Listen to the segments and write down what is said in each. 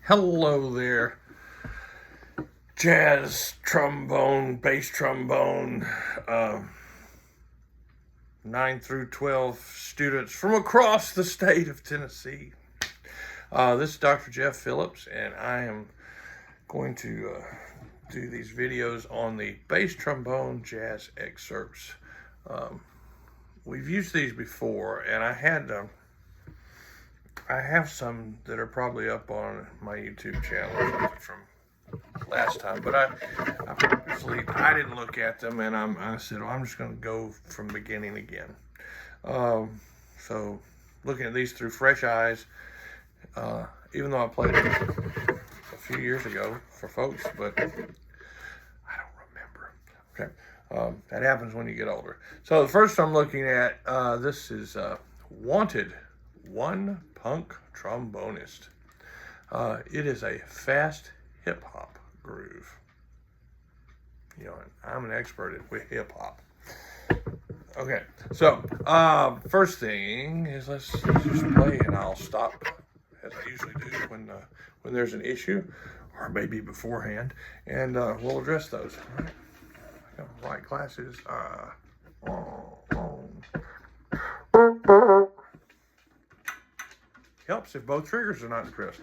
Hello there, jazz trombone, bass trombone, uh, 9 through 12 students from across the state of Tennessee. This is Dr. Jeff Phillips, and I am going to do these videos on the bass trombone jazz excerpts. We've used these before, and I have some that are probably up on my YouTube channel from last time, but I didn't look at them, and I said, well, I'm just going to go from beginning again. So looking at these through fresh eyes, even though I played it a few years ago for folks, but I don't remember. Okay, that happens when you get older. So the first I'm looking at, this is Wanted, One Punk Trombonist. It is a fast hip hop groove. You know, I'm an expert at hip hop. Okay, so first thing is let's just play, and I'll stop as I usually do when there's an issue, or maybe beforehand, and we'll address those. All right. I got my right glasses. Helps if both triggers are not pressed.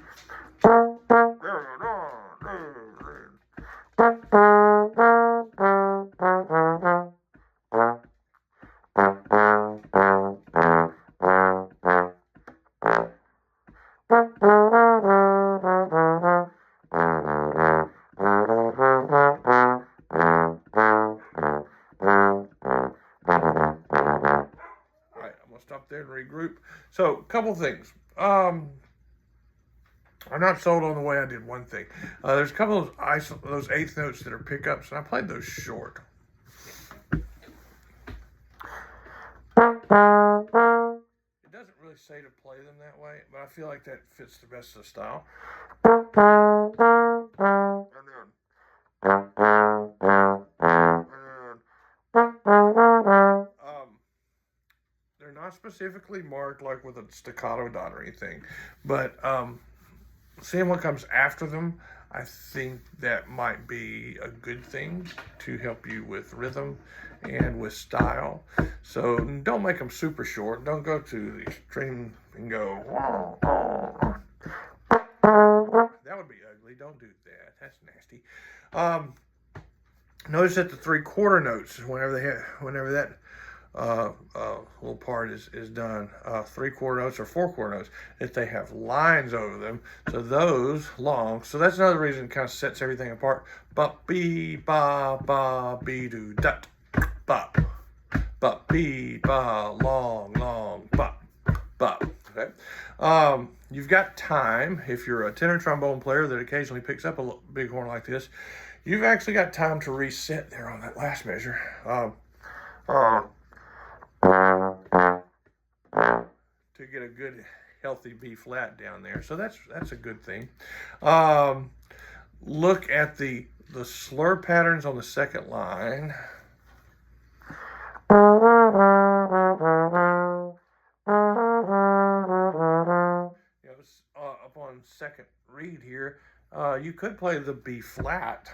Stop there and regroup. So, a couple things. I'm not sold on the way I did one thing. There's a couple of those eighth notes that are pickups, and I played those short. It doesn't really say to play them that way, but I feel like that fits the best of the style. They're not specifically marked like with a staccato dot or anything, but seeing what comes after them, I think that might be a good thing to help you with rhythm and with style. So don't make them super short. Don't go to the extreme and go, that would be ugly. Don't do that. That's nasty. Notice that the 3/4 notes, whenever that little part is done, 3/4 notes or 4/4 notes, if they have lines over them, so those long, so that's another reason it kind of sets everything apart. Ba be ba ba be do dut ba be ba long ba ba. Okay, you've got time if you're a tenor trombone player that occasionally picks up a big horn like this. You've actually got time to reset there on that last measure. To get a good healthy B flat down there, so that's a good thing. Look at the slur patterns on the second line. You know, up on second read here, you could play the B flat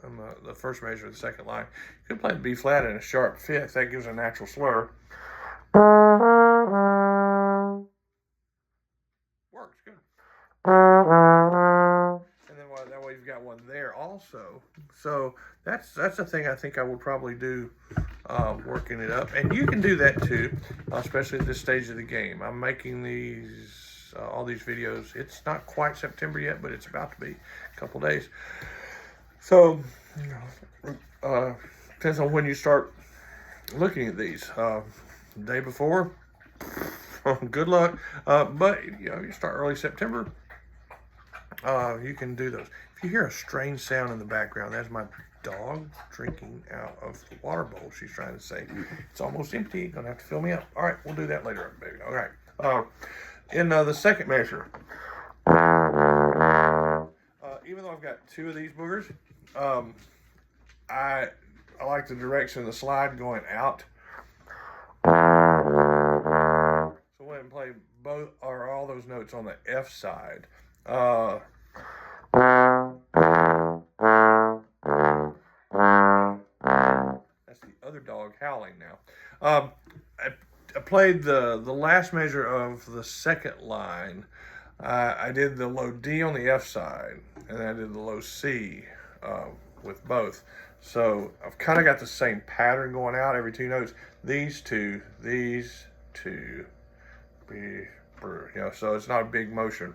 on the first measure of the second line. You could play the B flat in a sharp fifth. That gives a natural slur. Works good. And then that way you've got one there also. So that's a thing I think I would probably do, working it up. And you can do that too, especially at this stage of the game. I'm making these all these videos. It's not quite September yet, but it's about to be a couple days. So, depends on when you start looking at these. The day before, good luck. But you start early September, you can do those. If you hear a strange sound in the background, that's my dog drinking out of the water bowl. She's trying to say it's almost empty. Gonna have to fill me up. All right, we'll do that later, baby. All right. In the second measure, even though I've got two of these boogers, I like the direction of the slide going out. So go ahead and play both or all those notes on the F side. That's the other dog howling now. I played the last measure of the second line. I did the low D on the F side, and then I did the low C with both. So I've kind of got the same pattern going out every two notes. These two, B, brr, so it's not a big motion.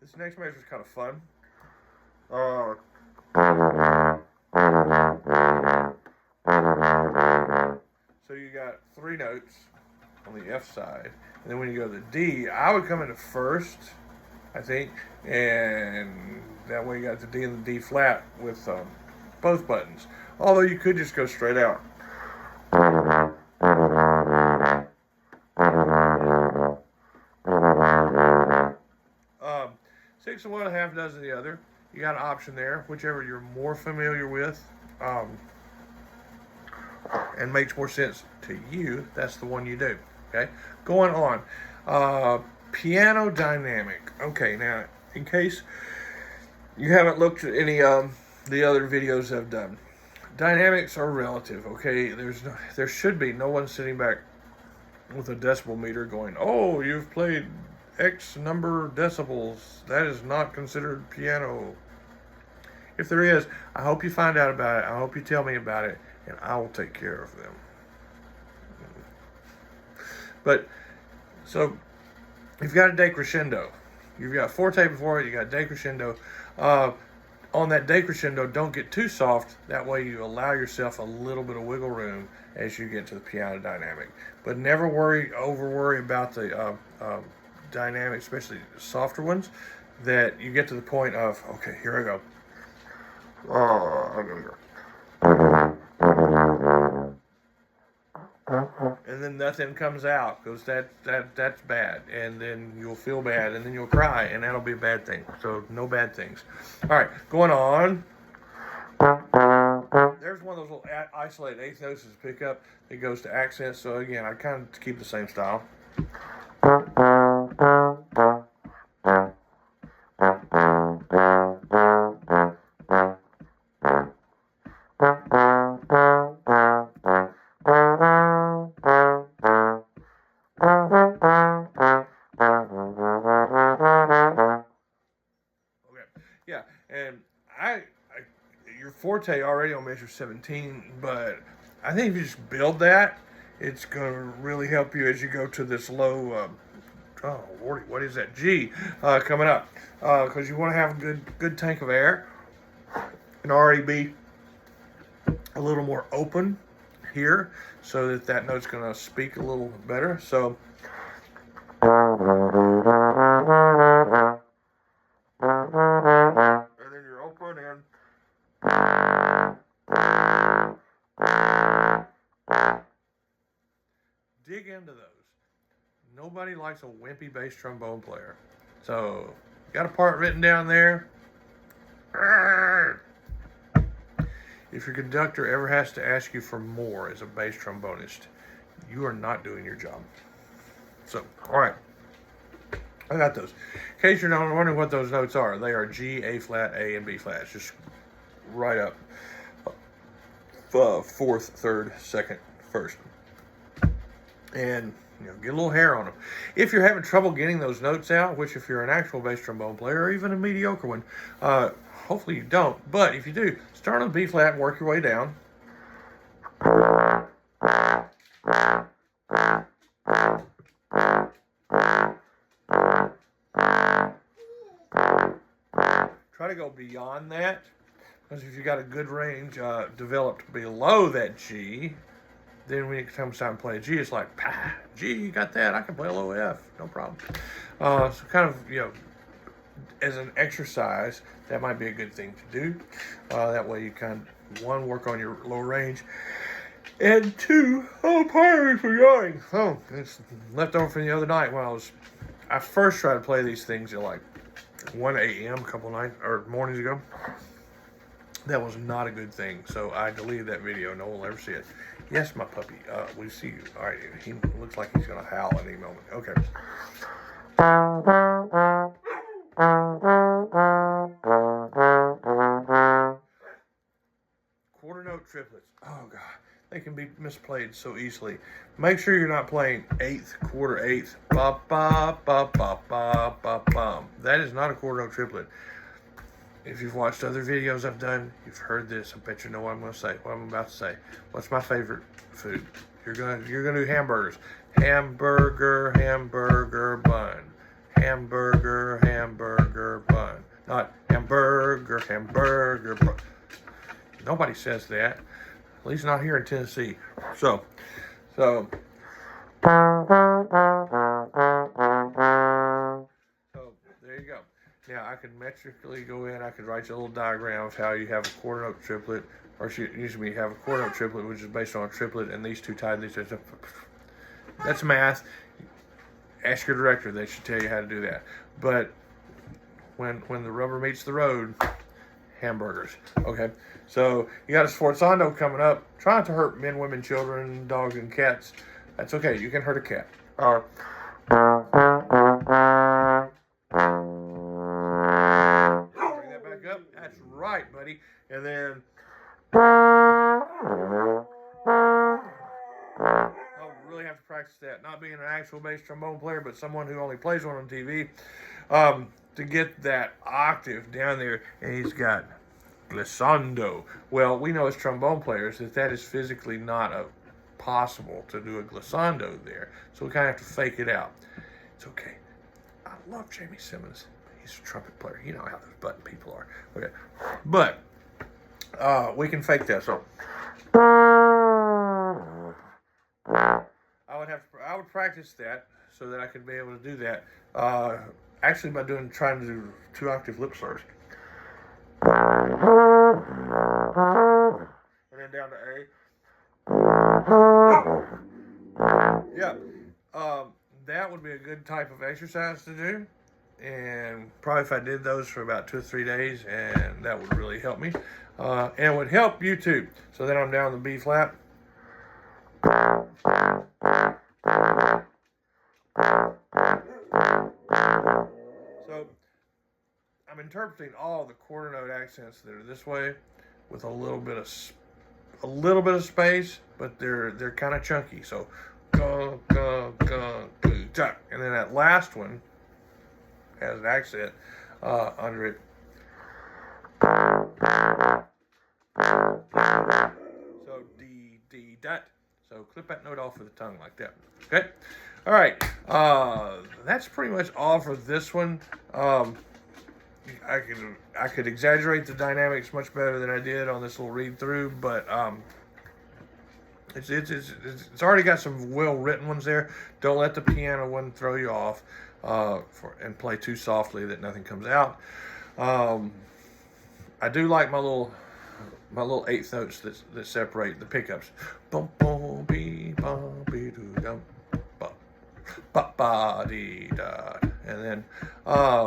This next measure is kind of fun. So you got three notes on the F side, and then when you go to the D, I would come into first, I think, and that way you got the D and the D flat with both buttons. Although you could just go straight out. 6 of one, half dozen of the other. You got an option there, whichever you're more familiar with, and makes more sense to you. That's the one you do. Okay, going on. Piano dynamic. Okay, now in case you haven't looked at any the other videos I've done, dynamics are relative. Okay, there should be no one sitting back with a decibel meter going, "Oh, you've played X number decibels. That is not considered piano." If there is, I hope you find out about it. I hope you tell me about it, and I will take care of them. But, so, you've got a decrescendo. You've got forte before it, you got decrescendo. On that decrescendo, don't get too soft. That way you allow yourself a little bit of wiggle room as you get to the piano dynamic. But never over worry about the dynamic, especially the softer ones, that you get to the point of, okay, here I go. I'm gonna go. And then nothing comes out, because that's bad, and then you'll feel bad, and then you'll cry, and that'll be a bad thing. So no bad things. All right, going on. There's one of those little isolated eighth notes as a pickup that goes to accents. So again, I kind of keep the same style. Yeah, and your forte already on measure 17, but I think if you just build that, it's going to really help you as you go to this low, oh Lordy, what is that, G, coming up, because you want to have a good tank of air and already be a little more open here so that note's going to speak a little better. So dig into those. Nobody likes a wimpy bass trombone player. So, got a part written down there. If your conductor ever has to ask you for more as a bass trombonist, you are not doing your job. So, all right. I got those. In case you're not wondering what those notes are, they are G, A flat, A, and B flat. It's just right up. Fourth, third, second, first. And get a little hair on them. If you're having trouble getting those notes out, which if you're an actual bass trombone player or even a mediocre one, hopefully you don't. But if you do, start on B flat and work your way down. Try to go beyond that, because if you got a good range developed below that G, then when it comes time to play a G, it's like, G, you got that? I can play a low F, no problem. So kind of, as an exercise, that might be a good thing to do. That way you kind of, one, work on your low range, and two, pardon me for yawning. Oh, it's left over from the other night when I first tried to play these things at like 1 a.m. a couple nights or mornings ago. That was not a good thing. So I deleted that video. No one will ever see it. Yes, my puppy. We see you. All right. He looks like he's going to howl any moment. Okay. Quarter note triplets. Oh, God. They can be misplayed so easily. Make sure you're not playing eighth, quarter eighth. Ba, ba, ba, ba, ba, ba, ba. That is not a quarter note triplet. If you've watched other videos I've done, you've heard this. I bet you know what I'm going to say. What I'm about to say. What's my favorite food? You're gonna do hamburgers. Hamburger, hamburger bun. Hamburger, hamburger bun. Not hamburger, hamburger bun. Nobody says that. At least not here in Tennessee. So there you go. Now I could metrically go in. I could write you a little diagram of how you have a quarter note triplet, or usually you have a quarter note triplet, which is based on a triplet, and these two tied these two. That's math. Ask your director; they should tell you how to do that. But when the rubber meets the road, hamburgers. Okay, so you got a sforzando coming up. Try not to hurt men, women, children, dogs, and cats. That's okay. You can hurt a cat. Bring that back up. That's right, buddy. And then I'll really have to practice that. Not being an actual bass trombone player, but someone who only plays one on TV. To get that octave down there, and he's got glissando. Well, we know as trombone players that is physically not possible to do a glissando there, so we kind of have to fake it out. It's okay. I love Jamie Simmons. He's a trumpet player. You know how those button people are. Okay, but we can fake that. So I would practice that so that I could be able to do that. Actually, by trying to do 2 octave lip slurs. And then down to A. Yeah. That would be a good type of exercise to do. And probably if I did those for about 2 or 3 days, and that would really help me. And it would help you too. So then I'm down the B flat. So I'm interpreting all the quarter note accents that are this way with a little bit of space, but they're kind of chunky. So go, and then that last one has an accent under it. So D dot. So clip that note off with the tongue like that. Okay. All right. That's pretty much all for this one. I could exaggerate the dynamics much better than I did on this little read through, but it's already got some well written ones there. Don't let the piano one throw you off, and play too softly that nothing comes out. I do like my little eighth notes that separate the pickups. Bum bum bee bum bee doo dum ba ba ba dee da, and then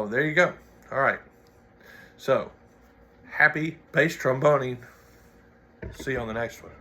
there you go. All right. So happy bass tromboning. See you on the next one.